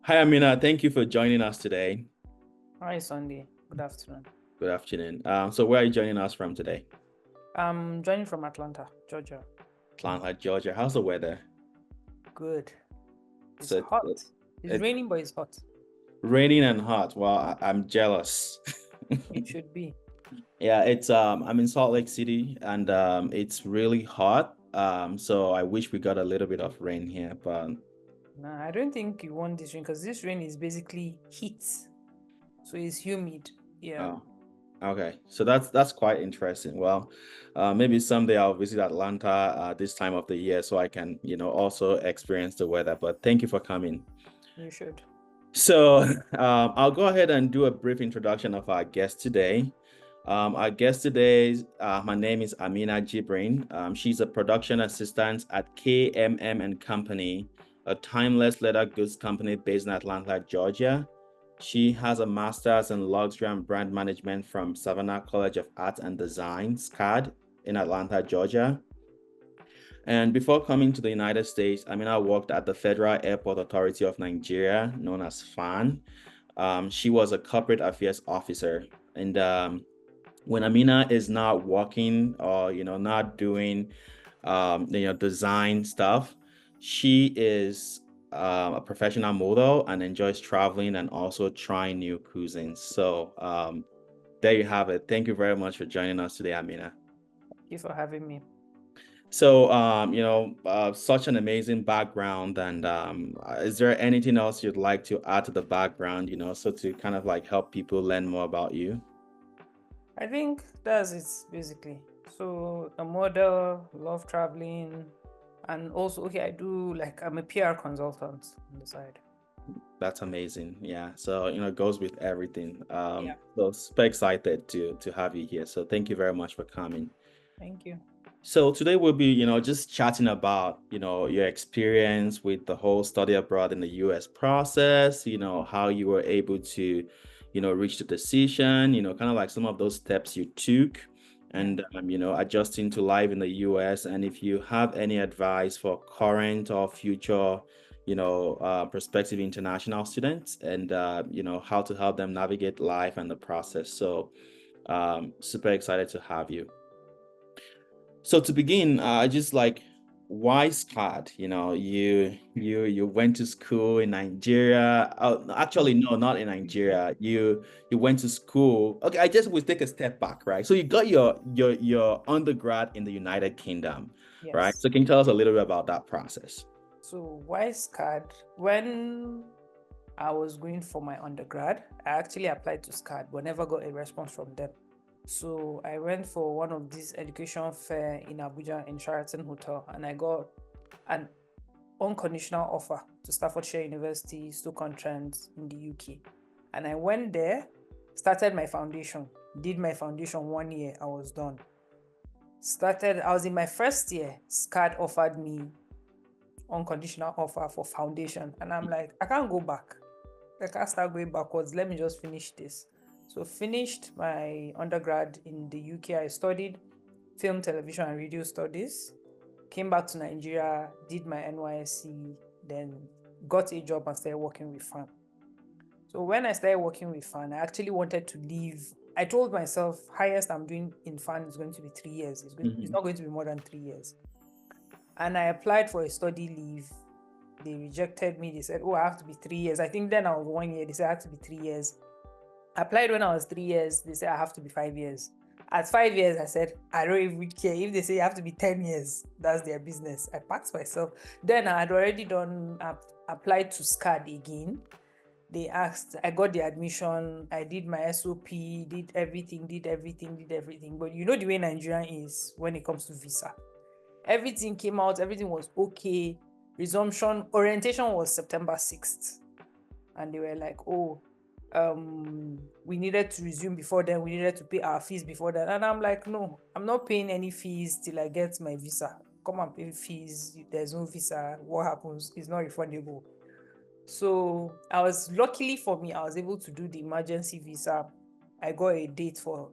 Hi, Amina. Thank you for joining us today. Hi, Sunday. Good afternoon. Good afternoon. So where are you joining us from today? I'm joining from Atlanta, Georgia. Atlanta, Georgia. How's the weather? Good. It's So hot. It's it's raining, but it's hot. raining and hot. Well, I'm jealous. It should be. Yeah, it's I'm in Salt Lake City and it's really hot. So I wish we got a little bit of rain here, but Nah, I don't think you want this rain because this rain is basically heat. So it's humid. Yeah, oh, okay. So that's quite interesting. Well, maybe someday I'll visit Atlanta this time of the year so I can, also experience the weather. But thank you for coming. you should. So I'll go ahead and do a brief introduction of our guest today. Our guest today, her name is Amina Jibrin. She's a production assistant at KMM and Company, a timeless leather goods company based in Atlanta, Georgia. She has a master's in luxury and brand management from Savannah College of Art and Design, SCAD, in Atlanta, Georgia. And before coming to the United States, Amina worked at the Federal Airport Authority of Nigeria, known as FAAN. She was a corporate affairs officer. And when Amina is not working or, not doing, design stuff, she is a professional model and enjoys traveling and also trying new cuisines. So there you have it. Thank you very much for joining us today, Amina. Thank you for having me. So, such an amazing background. And is there anything else you'd like to add to the background, so to kind of like help people learn more about you? I think that's it basically. So a model, love traveling, and also okay, I'm a PR consultant on the side. That's amazing. Yeah. So, it goes with everything. Yeah. So super excited to have you here. So thank you very much for coming. Thank you. So today we'll be, just chatting about, your experience with the whole study abroad in the US process, how you were able to, reach the decision, kind of like some of those steps you took Yeah. and, adjusting to life in the US. And if you have any advice for current or future, prospective international students and, how to help them navigate life and the process. So super excited to have you. So to begin, just like why SCAD? You went to school in Nigeria. Oh, actually, no, not in Nigeria. You went to school. Okay, I just would take a step back, right? So you got your undergrad in the United Kingdom, right? Yes. So can you tell us a little bit about that process? So why SCAD? When I was going for my undergrad, I actually applied to SCAD but never got a response from them. So I went for one of these education fair in Abuja in Sheraton Hotel and I got an unconditional offer to Staffordshire University, Stoke-on-Trent in the UK. And I went there, started my foundation, did my foundation 1 year, I was done. I was in my first year, SCAD offered me unconditional offer for foundation. And I'm like, I can't go back. I can't start going backwards. Let me just finish this. So finished my undergrad in the UK. I studied film, television, and radio studies. Came back to Nigeria, did my NYSC, then got a job and started working with FAAN. So when I started working with FAAN, I actually wanted to leave. I told myself, highest I'm doing in FAAN is going to be 3 years. It's Mhm. not going to be more than 3 years. And I applied for a study leave. They rejected me. They said, oh, I have to be 3 years. I think then I was 1 year. They said I have to be 3 years. I applied when I was 3 years. They said I have to be 5 years. At 5 years, I said, I don't even care. If they say you have to be 10 years, that's their business. I packed myself. Then I had already applied to SCAD again. They asked, I got the admission, I did my SOP, did everything. But you know the way Nigerian is when it comes to visa. Everything came out, everything was okay. Resumption, orientation was September 6th. And they were like, oh, we needed to resume before then, we needed to pay our fees before then. And I'm like, no, I'm not paying any fees till I get my visa. Come and pay fees. If there's no visa, what happens? It's not refundable. So luckily for me, I was able to do the emergency visa. I got a date for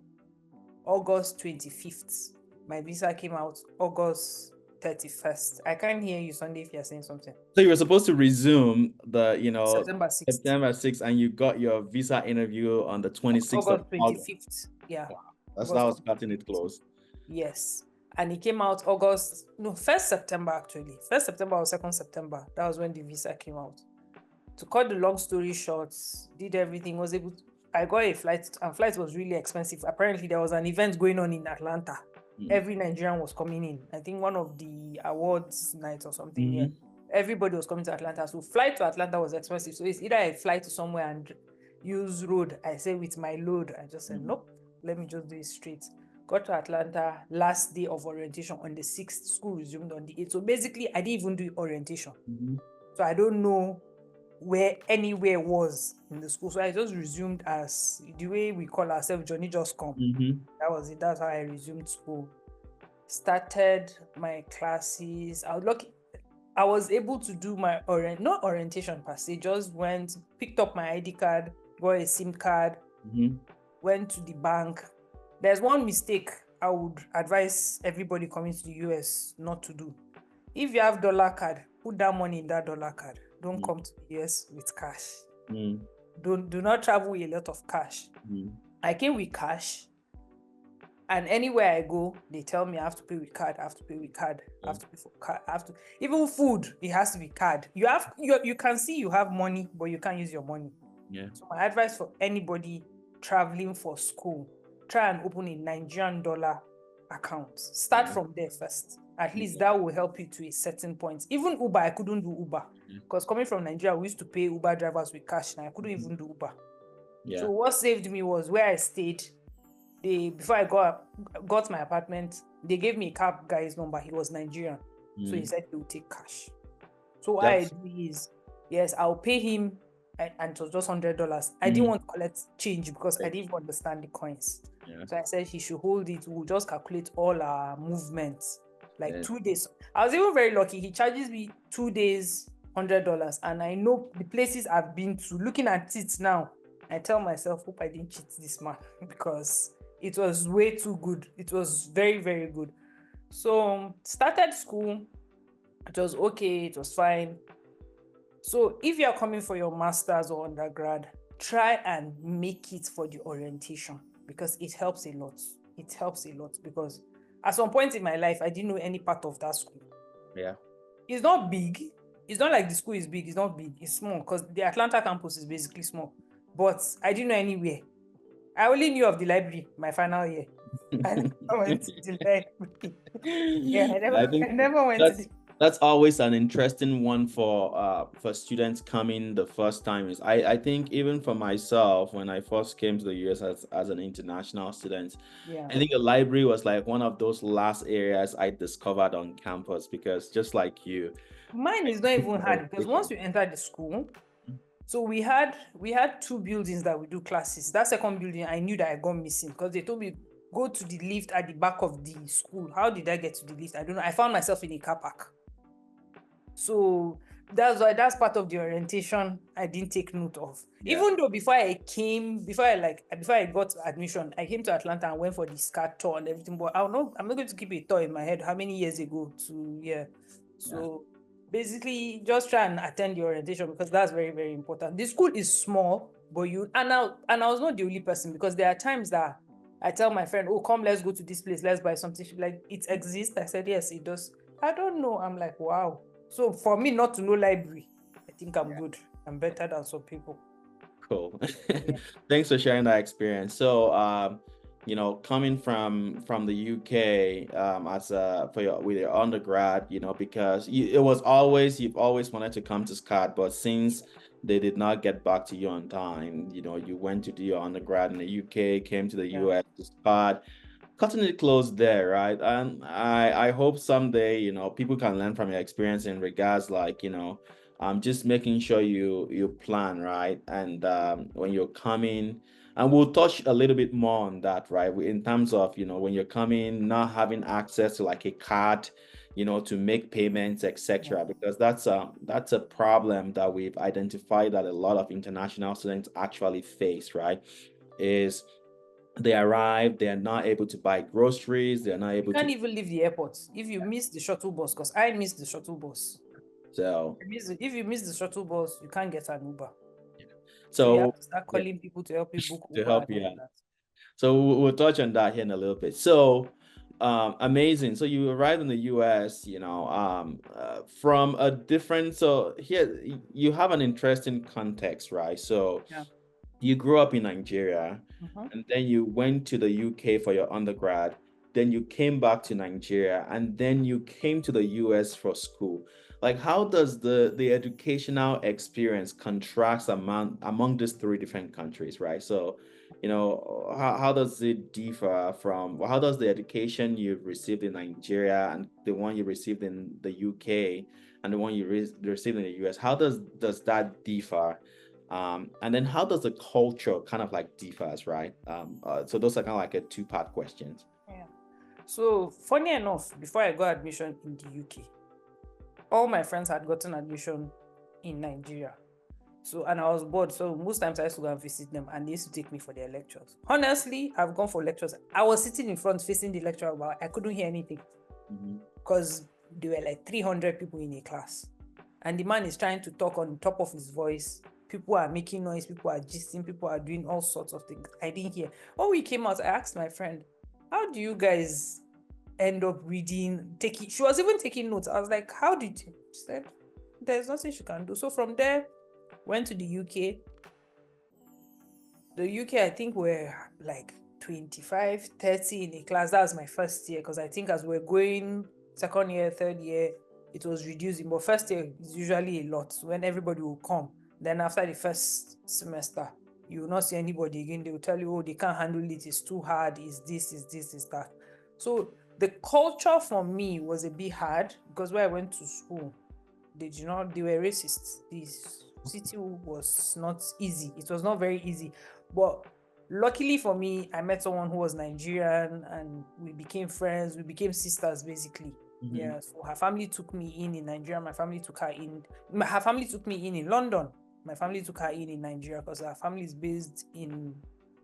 August 25th. My visa came out August 31st. I can't hear you, Sunday, if you're saying something. So you were supposed to resume the, September 6th. September 6th, and you got your visa interview on the 26th of August 25th. Yeah. Wow. That August was cutting it 25th. close. Yes. And it came out August, no, 1st September actually. 1st September or 2nd September. That was when the visa came out. To cut the long story short, did everything, was able to, I got a flight, and flight was really expensive. Apparently, there was an event going on in Atlanta. Every Nigerian was coming in. I think one of the awards nights or something. Yeah. Everybody was coming to Atlanta. So flight to Atlanta was expensive. So it's either I fly to somewhere and use road. I say with my load. I just said, nope, let me just do it straight. Got to Atlanta, last day of orientation on the 6th, school resumed on the 8th. So basically, I didn't even do orientation. So I don't know where anywhere was in the school. So I just resumed as the way we call ourselves, Johnny Just Come. That was it. That's how I resumed school. Started my classes. I was lucky. I was able to do my not orientation per se, just went, picked up my ID card, got a SIM card, went to the bank. There's one mistake I would advise everybody coming to the US not to do. If you have dollar card, put that money in that dollar card. Don't come to the US with cash. Do not travel with a lot of cash. I came with cash, and anywhere I go, they tell me I have to pay with card. I have to pay with card. I have to pay for card. I have to, even food, it has to be card. You can see you have money, but you can't use your money. So my advice for anybody traveling for school, try and open a Nigerian dollar account. Start from there first. At least that will help you to a certain point. Even Uber, I couldn't do Uber because coming from Nigeria, we used to pay Uber drivers with cash, and I couldn't even do Uber. So what saved me was where I stayed. Before I got my apartment, they gave me a cab guy's number. He was Nigerian, so he said he would take cash. So what I do is, yes, I'll pay him, and it was just $100. I didn't want to collect change because I didn't understand the coins. So I said he should hold it. We'll just calculate all our movements. Like 2 days. I was even very lucky. He charges me 2 days, $100. And I know the places I've been to. Looking at it now, I tell myself, hope I didn't cheat this man because it was way too good. It was very, very good. So started school. It was okay. It was fine. So if you're coming for your master's or undergrad, try and make it for the orientation because it helps a lot. It helps a lot because at some point in my life, I didn't know any part of that school. It's not big. It's not like the school is big. It's not big. It's small because the Atlanta campus is basically small. But I didn't know anywhere. I only knew of the library my final year. I never went to the library. I never went to the... That's always an interesting one for students coming the first time. Is I think even for myself, when I first came to the US as an international student, I think the library was like one of those last areas I discovered on campus because just like you, mine is not even hard because once you enter the school, so we had 2 buildings that we do classes. That second building, I knew that I got missing because they told me go to the lift at the back of the school. How did I get to the lift? I don't know. I found myself in a car park. So that's part of the orientation I didn't take note of. Even though before I got admission, I came to Atlanta and went for the SCAT tour and everything. But I'm not going to keep a tour in my head how many years ago So basically just try and attend the orientation because that's very, very important. The school is small, but I was not the only person because there are times that I tell my friend, oh, come, let's go to this place, let's buy something. She's like, it exists? I said, yes, it does. I don't know. I'm like, wow. So for me not to know library, I think I'm good. I'm better than some people. Cool. Thanks for sharing that experience. So, coming from the UK with your undergrad, because you've always wanted to come to SCAD, but since they did not get back to you on time, you went to do your undergrad in the UK, came to the US to SCAD. Cutting it close there, right? And I hope someday, people can learn from your experience in regards like, just making sure you plan, right? And when you're coming, and we'll touch a little bit more on that, right? In terms of, when you're coming, not having access to like a card, to make payments, etc. Because that's a problem that we've identified that a lot of international students actually face, right? Is They arrive, they are not able to buy groceries, they're not You able can't to. even leave the airport if you miss the shuttle bus, because I missed the shuttle bus. So, If you miss the shuttle bus, you can't get an Uber. So you have so to start yeah, calling people to help you book to Uber and help you all out. that. So we'll touch on that here in a little bit. So, amazing. So you arrived in the US, from a different. So here you have an interesting context, right? So Yeah. you grew up in Nigeria, Mm-hmm. and then you went to the UK for your undergrad. Then you came back to Nigeria, and then you came to the US for school. Like, how does the educational experience contrast among these three different countries, right? So, how does it differ from, how does the education you've received in Nigeria and the one you received in the UK and the one you received in the US, how does that differ? And then how does the culture kind of like differs, right? So those are kind of like a two-part questions. Yeah. So funny enough, before I got admission in the UK, all my friends had gotten admission in Nigeria. So, and I was bored. So most times I used to go and visit them and they used to take me for their lectures. Honestly, I've gone for lectures. I was sitting in front facing the lecturer, but I couldn't hear anything because there were like 300 people in a class. And the man is trying to talk on top of his voice. People are making noise, people are gisting, people are doing all sorts of things. I didn't hear. When we came out, I asked my friend, how do you guys end up reading, taking? She was even taking notes. I was like, how did you? She said, there's nothing she can do. So from there, went to the UK. The UK, I think we're like 25, 30 in a class. That was my first year because I think as we're going second year, third year, it was reducing. But first year is usually a lot when everybody will come. Then after the first semester, you will not see anybody again. They will tell you, oh, they can't handle it. It's too hard. Is this, is that. So the culture for me was a bit hard because where I went to school, they were racist. This city was not easy. It was not very easy. But luckily for me, I met someone who was Nigerian and we became friends. We became sisters basically. Mm-hmm. Yeah. So her family took me in Nigeria. My family took her in. Her family took me in London. My family took her in Nigeria because her family is based in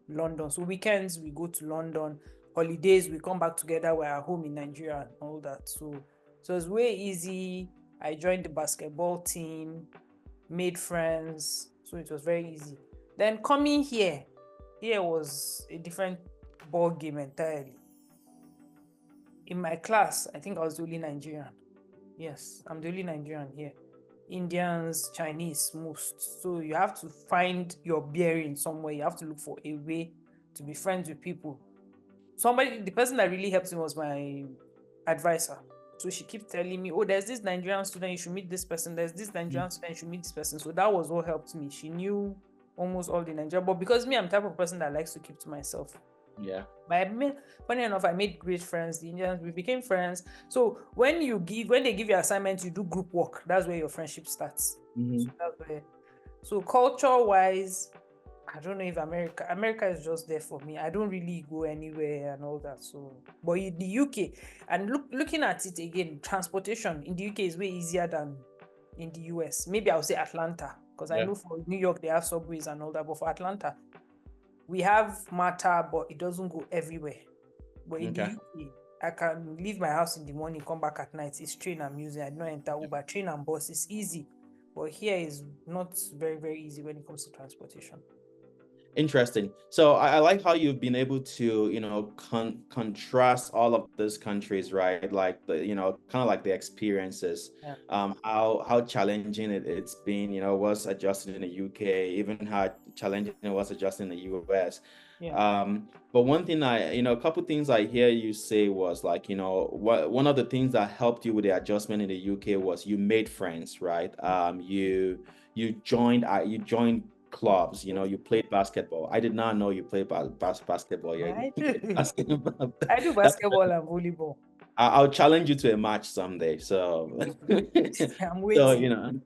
London. So weekends we go to London. Holidays we come back together. We're at home in Nigeria and all that. So it's way easy. I joined the basketball team, made friends, so it was very easy. Then coming here was a different ball game entirely. In my class, I think I was the only Nigerian. Yes, I'm the only Nigerian here. Indians, Chinese, most. So you have to find your bearing somewhere. You have to look for a way to be friends with people. The person that really helped me was my advisor. So she keeps telling me, oh, there's this Nigerian student, you should meet this person. There's this Nigerian student, you should meet this person. So that was what helped me. She knew almost all the Nigerian, but because me, I'm the type of person that likes to keep to myself. Yeah. But funny enough, I made great friends. The Indians, we became friends. So when they give you assignments, you do group work. That's where your friendship starts. Mm-hmm. So that's where. So culture-wise, I don't know if America is just there for me. I don't really go anywhere and all that. So, but in the UK, and looking at it again, transportation in the UK is way easier than in the US. Maybe I'll say Atlanta because I Yeah. know for New York they have subways and all that. But for Atlanta, we have MATA, but it doesn't go everywhere. But in the Okay. UK, I can leave my house in the morning, come back at night. It's train I'm using. I don't enter Uber. Train and bus is easy, but here is not very very easy when it comes to transportation. Interesting. So I like how you've been able to, contrast all of these countries, right? Like kind of like the experiences, Yeah. how challenging it's been, was adjusting in the UK, even how challenging it was adjusting in the US. Yeah. But one thing a couple things I hear you say was like, one of the things that helped you with the adjustment in the UK was you made friends, right? You joined clubs, you played basketball. I did not know you played basketball. Yeah, I you do. played basketball. I do That's basketball and volleyball. I'll challenge you to a match someday. So, I'm so waiting.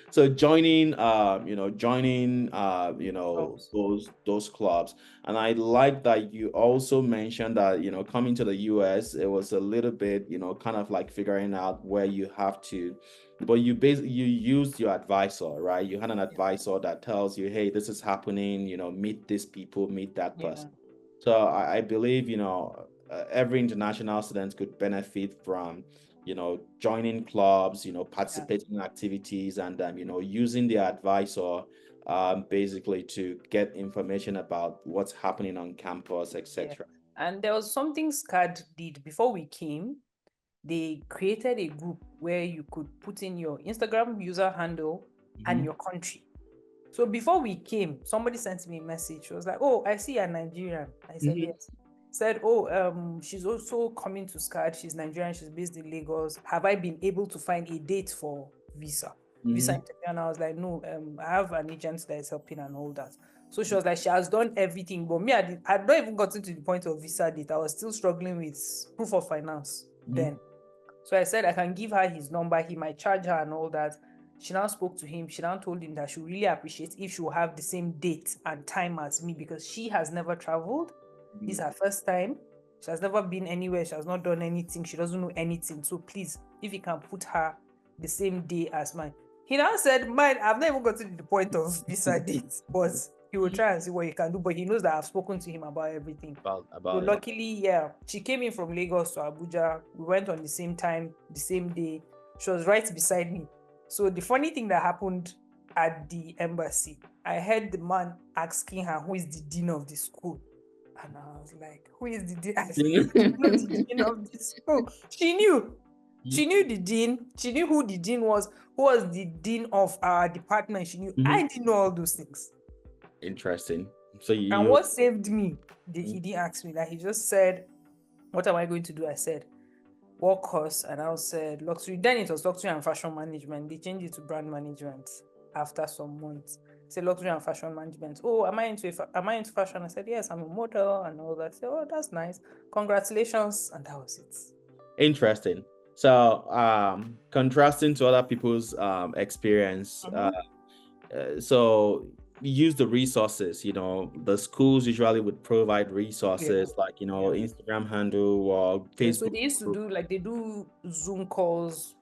so joining, Clubs. those clubs, and I like that you also mentioned that coming to the US, it was a little bit kind of like figuring out where you have to, but you used your advisor, right? You had an Yeah. advisor that tells you, hey, this is happening. Meet these people, meet that Yeah. person. So I believe, every international student could benefit from, joining clubs, Yeah. participating in activities, and, using the advisor basically to get information about what's happening on campus, Yeah. etc. And there was something SCAD did before we came. They created a group where you could put in your Instagram user handle and your country. So before we came, somebody sent me a message. She was like, "Oh, I see you're Nigerian." I said, Hmm. "Yes." Said, "Oh, she's also coming to SCAD. She's Nigerian. She's based in Lagos. Have I been able to find a date for visa Hmm. interview?" And I was like, "No, I have an agent that is helping and all that." So she was like, "She has done everything, but me, I'd not even gotten to the point of visa date. I was still struggling with proof of finance Hmm. then." So I said I can give her his number. He might charge her and all that. She now spoke to him. She now told him that she really appreciates if she will have the same date and time as me because she has never traveled. This is her first time. She has never been anywhere. She has not done anything. She doesn't know anything. So please, if you can put her the same day as mine. He now said, "Mine, I've not even gotten to the point of visa date, but he will try and see what he can do." But he knows that I've spoken to him about everything. So About it. luckily, yeah, she came in from Lagos to Abuja. We went on the same time, the same day. She was right beside me. So the funny thing that happened at the embassy, I heard the man asking her who is the dean of the school. And I was like, who is the dean? I said, "I don't know the dean of the school." She knew. She knew the dean. She knew who the dean was, who was the dean of our department. She knew. Mhm. I didn't know all those things. Interesting. So And you, what saved me, he didn't ask me that. He just said, "What am I going to do?" I said, "What course?" And I said, "Luxury." Then it was luxury and fashion management. They changed it to brand management after some months. Say luxury and fashion management. "Oh, am I into fashion?" I said, "Yes, I'm a model and all that." I said, "Oh, that's nice. Congratulations." And that was it. interesting. So contrasting to other people's experience, Mm-hmm. so use the resources, the schools usually would provide Yeah. resources like, Yeah. Instagram handle or Yeah. So Facebook they used to group. do like they do Zoom calls.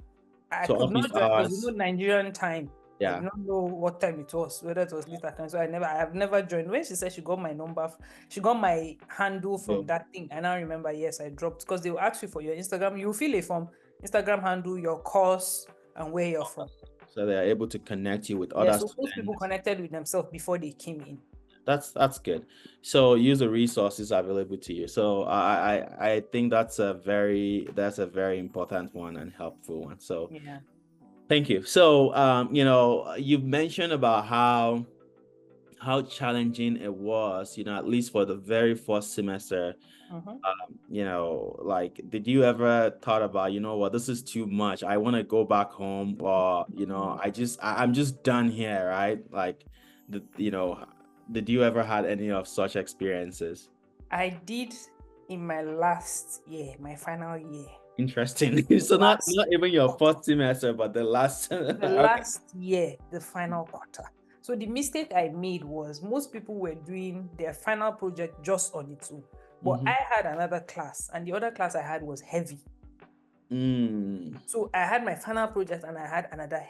I So could office not join because hours. Nigerian time. I did Yeah. not know what time it was, whether it was later time. So I have never joined. When she said she got my number, she got my handle Yeah. from that thing. I now remember, yes, I dropped because they will ask you for your Instagram. You fill a form, Instagram handle, your course, and where you're from. So they are able to connect you with Yeah, other so most people students. connected with themselves before they came in. That's good. So use the resources available to you. So I think that's a very important one and helpful one. So Yeah. thank you. So you've mentioned about how challenging it was, at least for the very first semester. Mm-hmm. Like, did you ever thought about, what, this is too much. I want to go back home, or, I'm just done here, right? Like, the, did you ever had any of such experiences? I did in my last year, my final year. Interesting. The So not last not even your first semester, but the last. the Okay. last year, the final quarter. So the mistake I made was most people were doing their final project just on its own. But Mhm. I had another class, and the other class I had was heavy. Mm. So I had my final project and I had another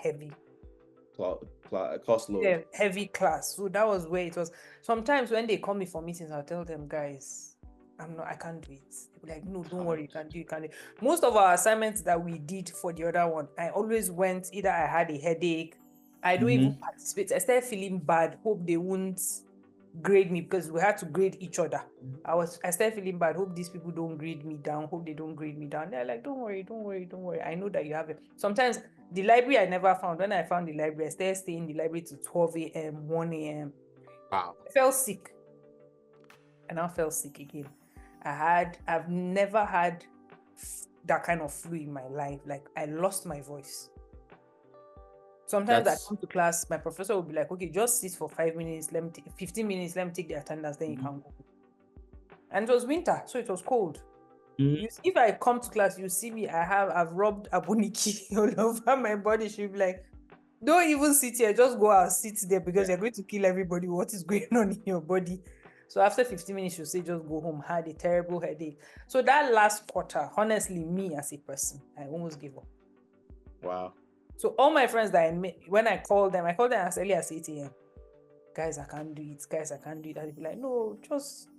Cost load. heavy class. So that was where it was. Sometimes when they call me for meetings, I'll tell them, "Guys, I can't do it." They'll be like, "No, don't worry, you can do it." Most of our assignments that we did for the other one, I always went, either I had a headache, I don't even Mhm. participate. I started feeling bad, hope they won't grade me because we had to grade each other. I started feeling bad, hope these people don't grade me down, hope they don't grade me down. They're like, "Don't worry, don't worry, don't worry. I know that you have it." Sometimes the library I never found. When I found the library, I started staying in the library to 12 a.m., 1 a.m. Wow. I felt sick. I now felt sick again. I've never had that kind of flu in my life. Like, I lost my voice. Sometimes I That's come to class, my professor will be like, "Okay, just sit for 5 minutes, 15 minutes, let me take the attendance, then you can go." And it was winter, so it was cold. Mhm. If I come to class, you see me, I've rubbed aboniki all over my body. She'll be like, "Don't even sit here, just go out, sit there because Yeah. you're going to kill everybody. What is going on in your body?" So after 15 minutes, she'll say, "Just go home." Had a terrible headache. So that last quarter, honestly, me as a person, I almost gave up. Wow. So all my friends that I met, when I called them as early as 8 a.m. guys, I can't do it. Guys, I can't do it. I'd be like, no, just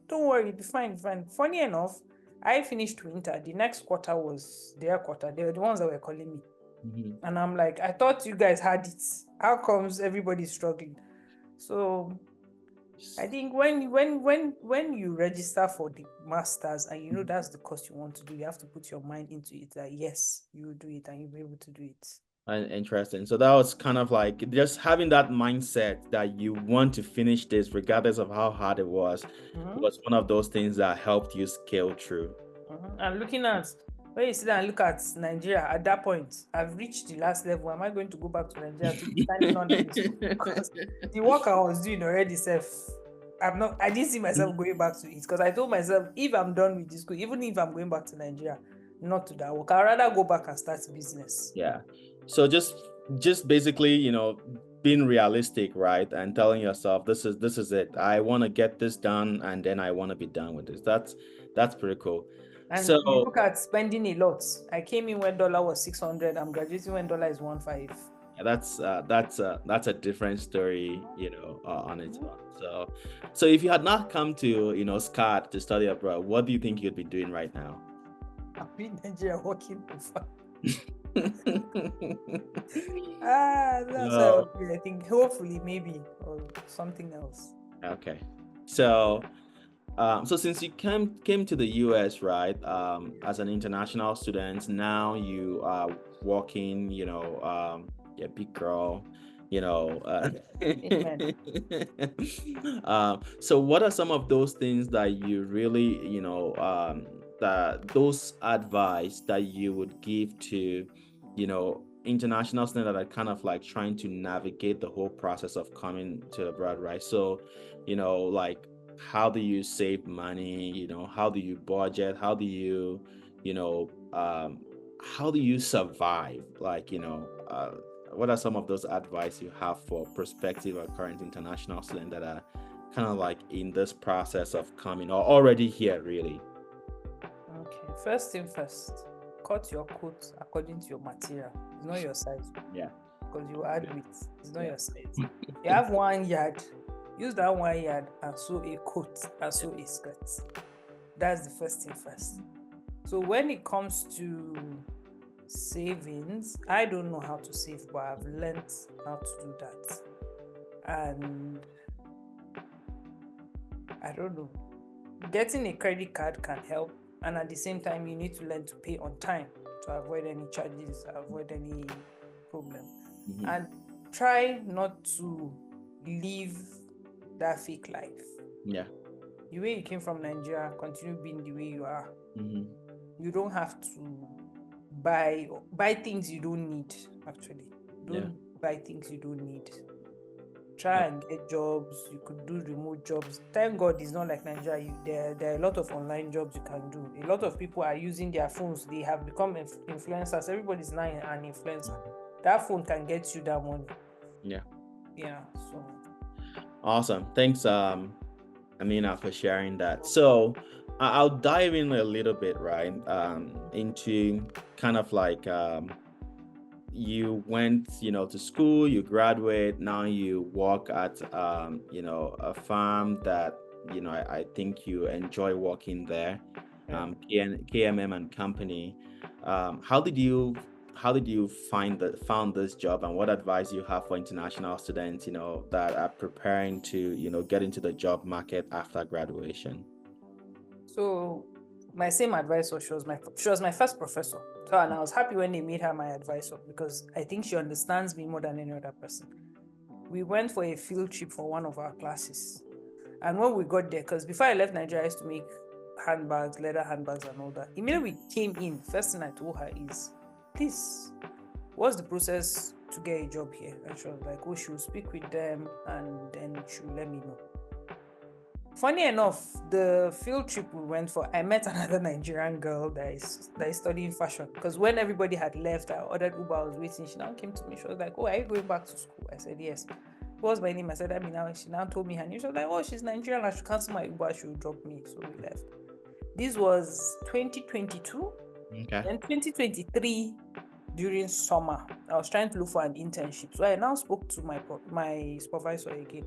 don't worry, be fine, fine. Funny enough, I finished winter. The next quarter was their quarter. They were the ones that were calling me. Mm-hmm. And I'm like, I thought you guys had it. How comes everybody's struggling? So I think when you register for the masters and you know that's the course you want to do, you have to put your mind into it that yes, you will do it and you'll be able to do it. Interesting. So that was kind of like just having that mindset that you want to finish this regardless of how hard it was one of those things that helped you scale through. And looking at when you sit down and look at Nigeria at that point, I've reached the last level. Am I going to go back to Nigeria to be standing under the school? Because the work I was doing already I didn't see myself going back to it because I told myself if I'm done with this school, even if I'm going back to Nigeria, not to that work, I'd rather go back and start business. Yeah. So just basically, being realistic, right? And telling yourself this is it. I want to get this done and then I want to be done with this. That's pretty cool. And so you look at spending a lot. I came in when dollar was 600. I'm graduating when dollar is 1.5. that's a different story, on its own. So if you had not come to, SCAD to study abroad, what do you think you'd be doing right now? I'm in Nigeria working for fun. I think hopefully maybe or something else. Okay. So since you came to the US, right, as an international student, now you are working, a big girl, so what are some of those things that you really, those advice that you would give to, international students that are kind of like trying to navigate the whole process of coming to abroad, right? So, like, how do you save money? How do you budget? How do you, how do you survive? Like, what are some of those advice you have for prospective or current international students that are kind of like in this process of coming or already here, really? Okay, first thing first, cut your coat according to your material. It's not your size. Yeah. Because you add weight. It's not your size. You have 1 yard. Use that 1 yard and sew a coat and sew a skirt. That's the first thing first. So when it comes to savings, I don't know how to save, but I've learned how to do that. And I don't know. Getting a credit card can help, and at the same time, you need to learn to pay on time to avoid any charges, avoid any problem. And try not to live that fake life. Yeah. The way you came from Nigeria, continue being the way you are. You don't have to buy things you don't need. Actually, don't buy things you don't need. Try and get jobs. You could do remote jobs. Thank God it's not like Nigeria. There are a lot of online jobs you can do. A lot of people are using their phones. They have become influencers. Everybody's now an influencer. That phone can get you that money. Yeah. So awesome. Thanks, Amina, for sharing that. So I'll dive in a little bit, right, into kind of like you went, to school, you graduate, now you work at, a farm that, I think you enjoy working there, KMM and Company. How did you found this job, and what advice you have for international students, that are preparing to, get into the job market after graduation? So my same advisor, she was my first professor. So, and I was happy when they made her my advisor because I think she understands me more than any other person. We went for a field trip for one of our classes. And when we got there, because before I left Nigeria, I used to make handbags, leather handbags and all that. Immediately we came in, first thing I told her is, please, what's the process to get a job here? And she was like, oh, she'll speak with them and then she'll let me know. Funny enough, the field trip we went for, I met another Nigerian girl that is studying fashion. Because when everybody had left, I ordered Uber, I was waiting. She now came to me. She was like, oh, are you going back to school? I said, yes. What's my name? I said, Amina. She now told me her name. She was like, oh, she's Nigerian. I should cancel my Uber. She will drop me. So we left. This was 2022. Okay. And 2023, during summer, I was trying to look for an internship. So I now spoke to my supervisor again.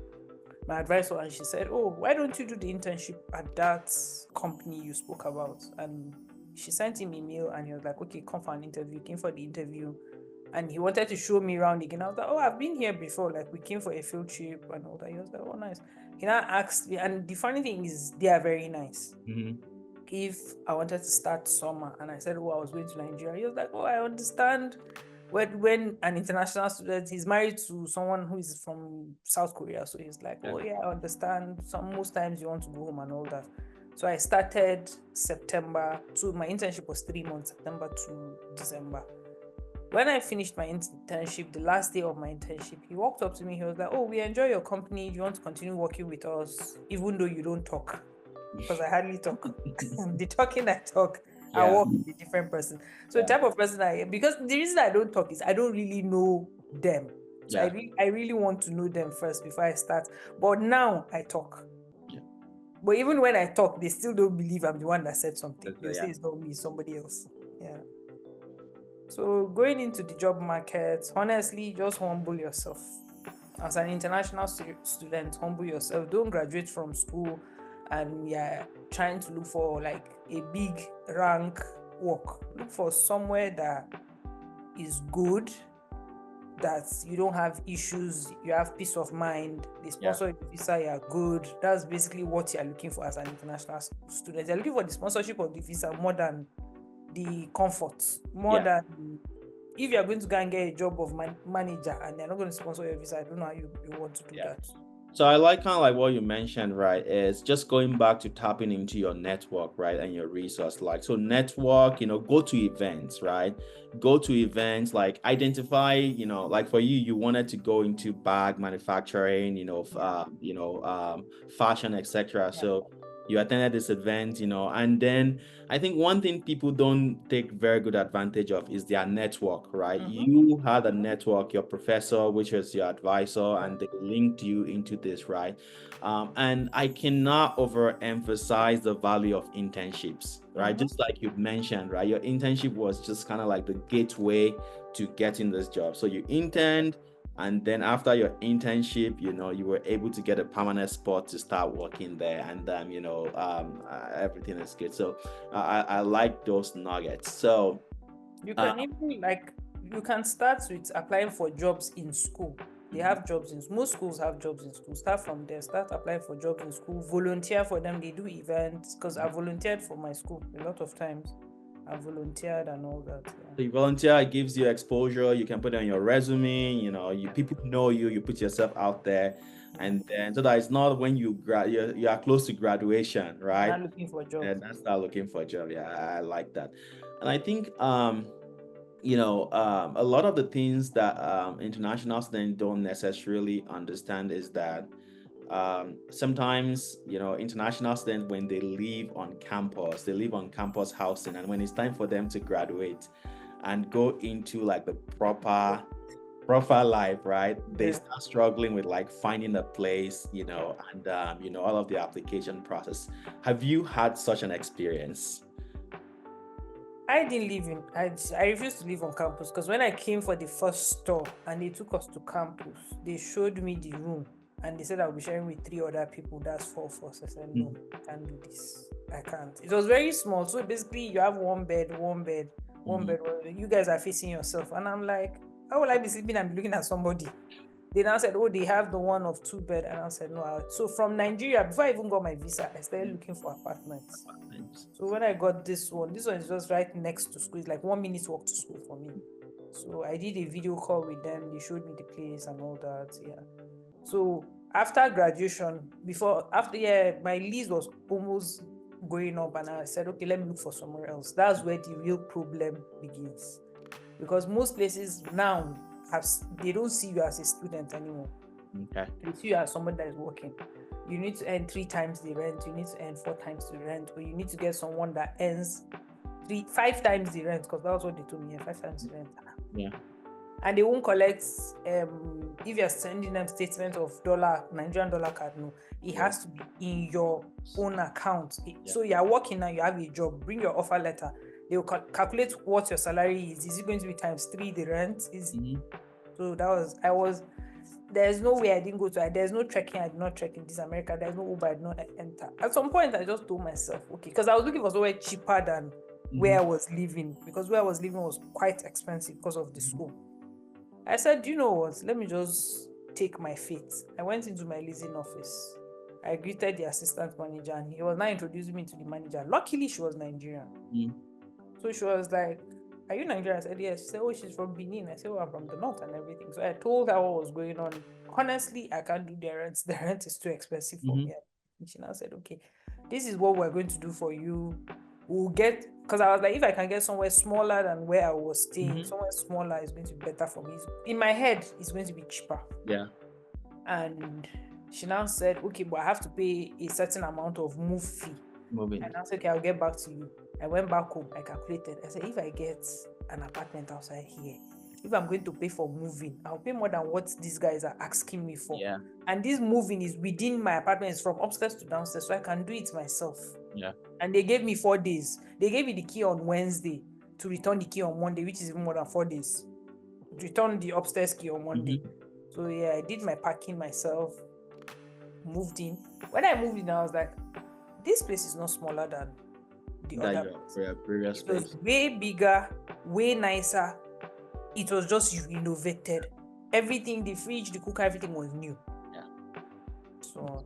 my advisor, and she said, "Oh, why don't you do the internship at that company you spoke about?" And she sent him email, and he was like, "Okay, come for an interview." Came for the interview, and he wanted to show me around again. I was like, "Oh, I've been here before. Like, we came for a field trip and all that." He was like, "Oh, nice." He now asked me, and the funny thing is, they are very nice. If I wanted to start summer, and I said, "Oh, I was going to Nigeria," he was like, "Oh, I understand." When an international student, he's married to someone who is from South Korea, so he's like, "Oh yeah, I understand. Most times you want to go home and all that." So I started September. So my internship was 3 months, September to December. When I finished my internship, the last day of my internship, he walked up to me. He was like, "Oh, we enjoy your company. Do you want to continue working with us, even though you don't talk?" Because I hardly talk. The talking I talk, I work with a different person. So the type of person I am, because the reason I don't talk is I don't really know them. So I really want to know them first before I start. But now I talk. But even when I talk, they still don't believe I'm the one that said something. They say it's not me, it's somebody else. Yeah. So going into the job market, honestly, just humble yourself. As an international student, humble yourself. Don't graduate from school and trying to look for like a big rank work. Look for somewhere that is good, that you don't have issues, you have peace of mind, they sponsor your visa, you are good. That's basically what you are looking for as an international student. You're looking for the sponsorship of the visa more than the comfort, more than if you're going to go and get a job of manager and they're not going to sponsor your visa. I don't know how you want to do that. So I like kind of like what you mentioned, right? Is just going back to tapping into your network, right? And your resource. Like, so network, go to events, right? Go to events, like identify, like for you wanted to go into bag manufacturing, fashion, etc. So you attended this event, and then I think one thing people don't take very good advantage of is their network, right? You had a network, your professor, which was your advisor, and they linked you into this, right? And I cannot overemphasize the value of internships, right? Just like you mentioned, right? Your internship was just kind of like the gateway to getting this job. So you interned, and then after your internship, you were able to get a permanent spot to start working there, and everything is good. So I like those nuggets. So you can even you can start with applying for jobs in school. They have jobs in most schools have jobs in school. Start from there. Start applying for jobs in school. Volunteer for them. They do events, because I volunteered for my school a lot of times. I volunteered and all that. So you volunteer, it gives you exposure. You can put it on your resume. People know you. You put yourself out there, and then so that it's not when you you are close to graduation, right? Not looking for a job. And that's not looking for a job. Yeah, I like that, and I think a lot of the things that international students don't necessarily understand is that sometimes international students, when they live on campus, they live on campus housing, and when it's time for them to graduate and go into like the proper life, right, they start struggling with like finding a place, and all of the application process. Have you had such an experience? I didn't live in. I refused to live on campus, because when I came for the first tour and they took us to campus, they showed me the room and they said I'll be sharing with 3 other people. That's 4 of us. I said, no, I can't do this. I can't. It was very small. So basically, you have one bed. You guys are facing yourself. And I'm like, how will I be sleeping and be looking at somebody? They now said, oh, they have the one of 2 bed. And I said, no. So from Nigeria, before I even got my visa, I started looking for apartments. So when I got this one is just right next to school. It's like 1 minute walk to school for me. So I did a video call with them. They showed me the place and all that. Yeah. So after graduation, my lease was almost going up, and I said, okay, let me look for somewhere else. That's where the real problem begins, because most places now they don't see you as a student anymore. Okay. They see you as somebody that is working. You need to earn 3 times the rent. You need to earn 4 times the rent, or you need to get someone that earns 5 times the rent, because that was what they told me. 5 times the rent. Yeah. And they won't collect if you're sending them statement of Nigerian dollar card. No, it has to be in your own account. So you're working now, you have a job, bring your offer letter. They will calculate what your salary is. Is it going to be times 3 the rent? So there's no way I didn't go to. There's no trekking I did not trek in this America. There's no Uber I did not enter. At some point, I just told myself, okay, because I was looking for somewhere cheaper than where I was living, because where I was living was quite expensive because of the school. I said, you know what? Let me just take my fate. I went into my leasing office. I greeted the assistant manager, and he was now introducing me to the manager. Luckily, she was Nigerian. So she was like, "Are you Nigerian?" I said, "Yes." She said, "Oh, she's from Benin." I said, "Oh, I'm from the north and everything." So I told her what was going on. Honestly, I can't do the rent. The rent is too expensive for me. And she now said, "Okay, this is what we're going to do for you. We'll get," because I was like, if I can get somewhere smaller than where I was staying, somewhere smaller is going to be better for me. In my head, it's going to be cheaper. Yeah. And she now said, "Okay, but I have to pay a certain amount of move fee." Moving. And I said, "Okay, I'll get back to you." I went back home. I calculated. I said, if I get an apartment outside here, if I'm going to pay for moving, I'll pay more than what these guys are asking me for. Yeah. And this moving is within my apartment. It's from upstairs to downstairs, so I can do it myself. Yeah. And they gave me 4 days. They gave me the key on Wednesday to return the key on Monday, which is even more than 4 days. Return the upstairs key on Monday. So yeah, I did my packing myself, moved in. When I moved in, I was like, this place is not smaller than the other previous place. It space. was way bigger, way nicer. It was just renovated. Everything, the fridge, the cooker, everything was new. Yeah. So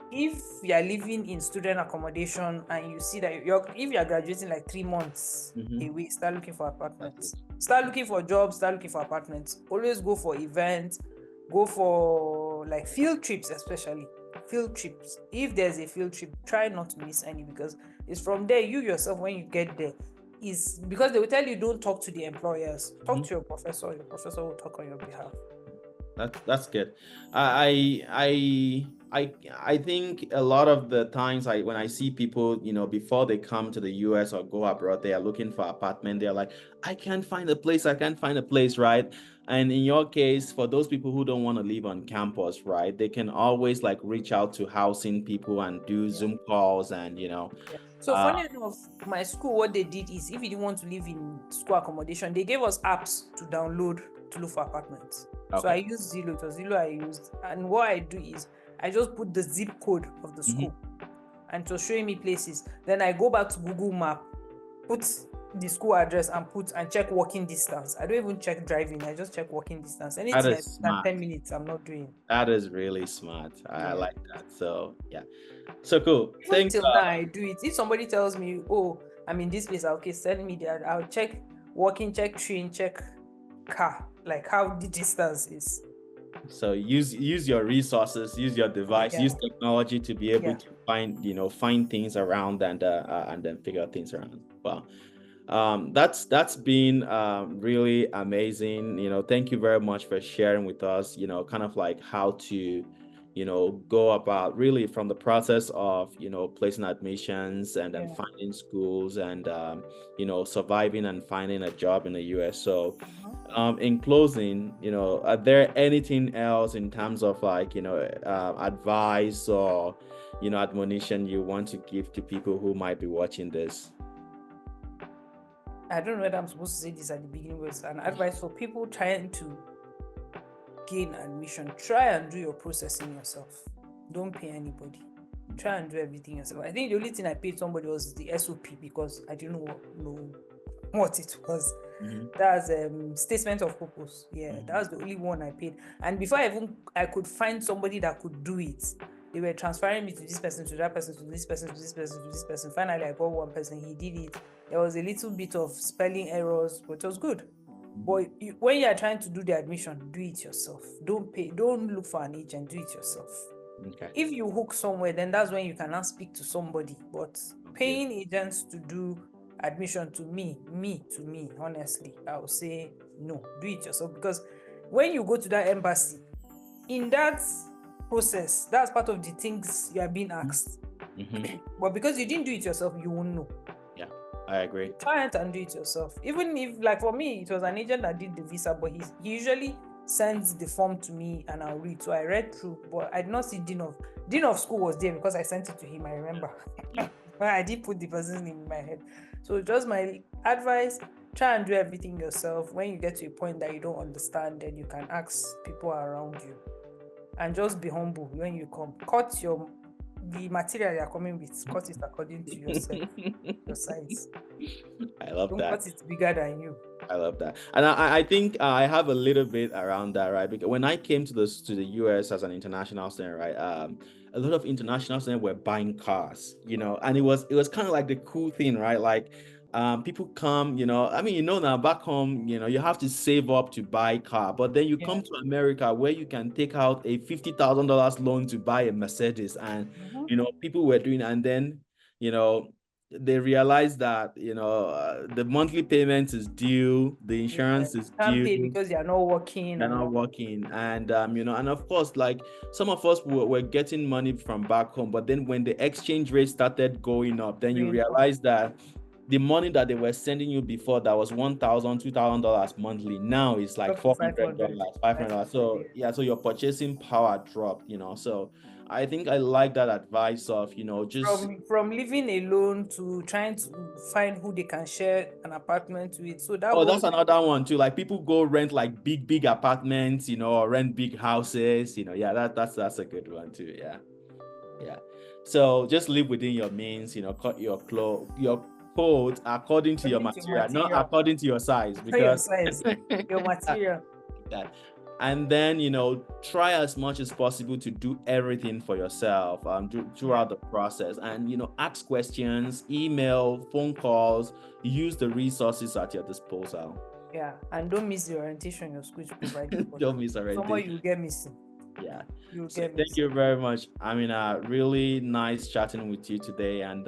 if you are living in student accommodation and you see that if you are graduating like 3 months away, start looking for apartments. Start looking for jobs, start looking for apartments. Always go for events, go for like field trips, especially field trips. If there's a field trip, try not to miss any, because it's from there you yourself, when you get there, is because they will tell you don't talk to the employers, talk to your professor will talk on your behalf. That's good. I think a lot of the times when I see people, before they come to the US or go abroad, they are looking for apartment. They're like, I can't find a place, right? And in your case, for those people who don't want to live on campus, right, they can always like reach out to housing people and do Zoom calls and So funny enough, my school, what they did is, if you didn't want to live in school accommodation, they gave us apps to download to look for apartments. Okay. So I used Zillow. It was Zillow I used. And what I do is, I just put the zip code of the school and it was showing me places. Then I go back to Google Map, put the school address and check walking distance. I don't even check driving. I just check walking distance. Anything less than 10 minutes, I'm not doing. That is really smart. I like that. So yeah. So cool. Even till now, I do it. If somebody tells me, oh, I'm in this place, okay, send me there. I'll check walking, check train, check car, like how the distance is. So use your resources, use your device, use technology to be able to find things around and then figure things around. Well, that's been really amazing. Thank you very much for sharing with us, kind of like how to go about really from the process of placing admissions and then finding schools and surviving and finding a job in the US. So in closing, are there anything else in terms of like advice or admonition you want to give to people who might be watching this? I don't know whether I'm supposed to say this at the beginning, but it's an advice for people trying to gain admission. Try and do your processing yourself. Don't pay anybody. Try and do everything yourself. I think the only thing I paid somebody was the SOP, because I didn't know what it was. That's statement of purpose. That was the only one I paid. And before I could find somebody that could do it, they were transferring me to this person, to that person, to this person, to this person, to this person. Finally, I got one person. He did it. There was a little bit of spelling errors, but it was good. But when you are trying to do the admission, do it yourself. Don't pay. Don't look for an agent. Do it yourself. Okay. If you hook somewhere, then that's when you can now speak to somebody. But paying agents to do admission, to me, honestly, I would say no. Do it yourself, because when you go to that embassy, in that process, that's part of the things you are being asked. But because you didn't do it yourself, you won't know. Yeah, I agree. Try it and do it yourself. Even if, like for me, it was an agent that did the visa, but he usually sends the form to me and I'll read. So I read through, but I did not see Dean of School was there because I sent it to him, I remember. But I did put the person's name in my head. So just my advice, try and do everything yourself. When you get to a point that you don't understand, then you can ask people around you. And just be humble when you come. Cut the material you're coming with, cut it according to yourself, your size. I love Don't that. cut it bigger than you. I love that. And I think I have a little bit around that, right? Because when I came to the US as an international student, right, a lot of international students were buying cars, and it was kind of like the cool thing, right? Like people come, I mean, now back home, you have to save up to buy a car, but then you come to America where you can take out a $50,000 loan to buy a Mercedes, and people were doing, and then they realize that the monthly payment is due, the insurance is Can't due, pay because you're not working. they're not working, and and of course, like some of us were getting money from back home, but then when the exchange rate started going up, then you realize that the money that they were sending you before that was $1,000, $2,000 monthly, now it's like $400, $500. So yeah, so your purchasing power dropped, so I think I like that advice of just from living alone to trying to find who they can share an apartment with. So that that's another one too. Like people go rent like big apartments, or rent big houses, yeah, that's a good one too. Yeah. So just live within your means, cut your clothes according to your material, not according to your size, because your material. that. And then try as much as possible to do everything for yourself throughout the process, and ask questions, email, phone calls, use the resources at your disposal. Yeah, and don't miss the orientation your school is providing. Don't miss orientation. Somewhere you get missing. Yeah. Thank you very much. I mean, really nice chatting with you today. And,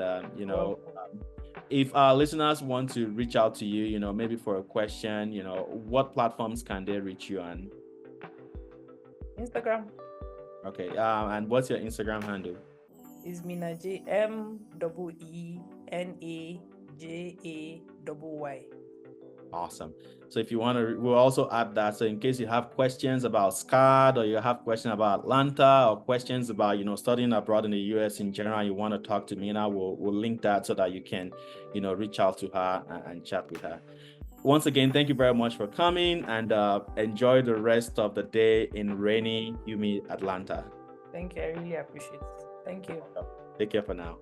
if our listeners want to reach out to you, maybe for a question, what platforms can they reach you on? Instagram. Okay. And what's your Instagram handle? It's Mina J MENAJAY. Awesome. So if you want to, we'll also add that. So in case you have questions about SCAD, or you have questions about Atlanta, or questions about, studying abroad in the US in general, you want to talk to Mina, we'll link that so that you can, reach out to her and chat with her. Once again, thank you very much for coming, and enjoy the rest of the day in rainy, humid Atlanta. Thank you. I really appreciate it. Thank you. Take care for now.